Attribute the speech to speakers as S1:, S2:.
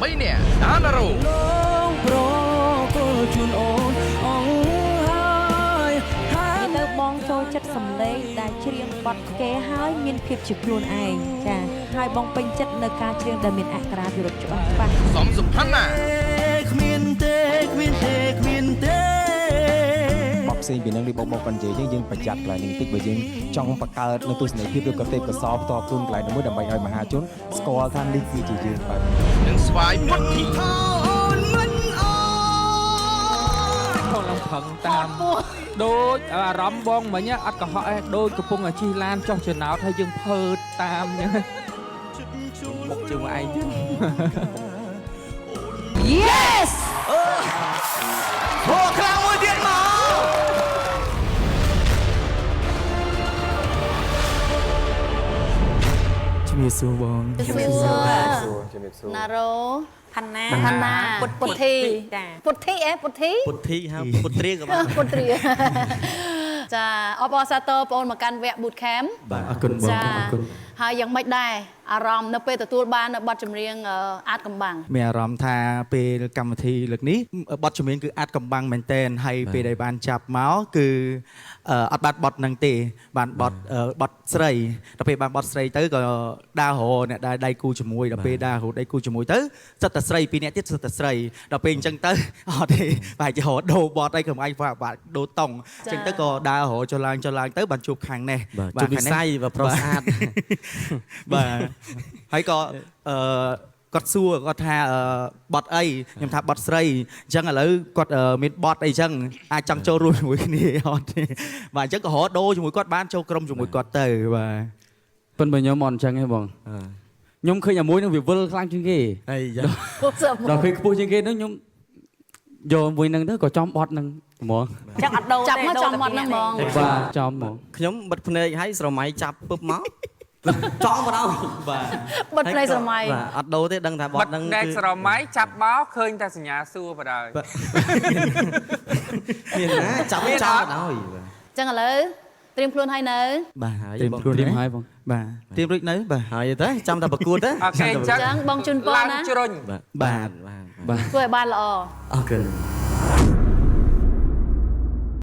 S1: 3នាក់ដាណារ៉ូ
S2: នៅបងចូលចិត្តសម្លេងដែលច្រៀងបទគេហើយមានភាពជាខ្លួនឯងចាហើយបងពេញចិត្តនៅការច្រៀងដែលមានអក្ខរាវិរុទ្ធច្បាស់
S1: សំសុផាន់ណា
S3: គ្មានទេបបផ្សេងពីនឹងនេះបងប៉ុន្តែយើងប្រយ័ត្នកន្លែងនេះតិចបើយើងចង់បង្កើតនៅទស្សនវិជ្ជាឬក៏ទេពកោសល្យផ្ទាល់ខ្លួនកន្លែងមួយដើម្បីឲ្យមហាជនស្គាល់ថានេះគឺជាយើងបាទ
S1: នឹងស្វាយពុតធី
S4: បងឡើងផឹងតាមដូចអារម្មណ៍បងមិញអត់កុហកឯងដូចកំពុងជិះឡានចុះចំណោតហើយយើងភើតតាមអញ្ចឹងមុខជើងឯងទៀត
S2: Yes
S1: អូខ្លាំងមួយទៀតមក
S3: ជំរាបសួរបង
S5: ជំរាបសួរណារ៉ូផាន់ណាពុទ្ធីចាពុទ្ធីពុទ្ធីហៅពុទ្រីក៏បានពុទ្រីចាអបអរសាទរបងមកកាន់វគ្គ boot camp
S3: បាទអរគុណបងអរគុណ
S5: ហើយយ៉ាងម៉េចដែរអារម្មណ៍នៅពេលទទួលបានបទចម្រៀងអាតកំបាំង
S3: មានអារម្មណ៍ថាពេលកម្មវិធីលើកនេះបទចម្រៀងគឺអាចកំបាំងមែនតែនហើយពេលដែលបានចាប់មកគឺអត់បានបទហ្នឹងទេបានបទស្រីដល់ពេលបានបទស្រីទៅក៏ដើររកអ្នកដែលដៃគូជាមួយដល់ពេលដើររកដៃគូជាមួយទៅសិតតែស្រីពីរអ្នកទៀតសិតតែស្រីដល់ពេលអញ្ចឹងទៅអត់ទេបែរជារកដូរបទអីក៏មិនអាចបាទដូរតុងអញ្ចឹងទៅក៏ដើររកចុះឡើងទៅបានជួបខាងនេះ
S6: បាទជួបវិស័យបាទប្រុសស្អាត
S3: បាទហើយក៏គាត់សួរគាត់ថាបត់អីខ្ញុំថាបត់ស្រីអញ្ចឹងឥឡូវគាត់មានបត់អីអញ្ចឹងអាចចង់ចូលរួមជាមួយគ្នាអត់ទេបាទអញ្ចឹងក៏រកដូរជាមួយគាត់បានចូលក្រុមជាមួយគាត់ទៅបាទ
S4: ប៉ុន្តែខ្ញុំអត់អញ្ចឹងទេបងខ្ញុំឃើញអាមួយនឹងវាវិលខ្លាំងជាងគេ
S3: អីយ៉ា
S4: ដល់ពេលខ្ពស់ជាងគេនោះខ្ញុំយកមួយនឹងទៅក៏ចំបត់នឹងហ្មង
S5: ចឹងអត់ដូរចាប់មកចំបត់ហ្នឹងហ្មង
S4: បាទចំហ្មង
S6: ខ្ញុំបិទភ្នែកឲ្យស្រមៃចាប់ពឹបមកចង់មកដល់
S4: បាទ
S5: បិទភ្នែកស្រមៃ
S6: បាទអត់ដូរទេដឹងថាបត់ហ្នឹង
S7: គឺស្រមៃចាប់មកឃើញតែសញ្ញាសួរបដ ாய்
S6: មានណាចាប់ចោលបដ ாய்
S5: ចឹងឥឡូវត្រៀមខ្លួនហើយនៅ
S3: បាទ
S4: ត្រៀមខ្លួនហើយបង
S3: បាទត្រៀមរួចនៅបាទ
S6: ហើយទៅចាំតែប្រកួតទៅ
S7: អូខេអញ្ចឹង
S5: បងជូនពរណា
S7: ជ្រុញ
S3: បាទ
S5: ធ្វើឲ្យបានល្អ
S6: អរគុណ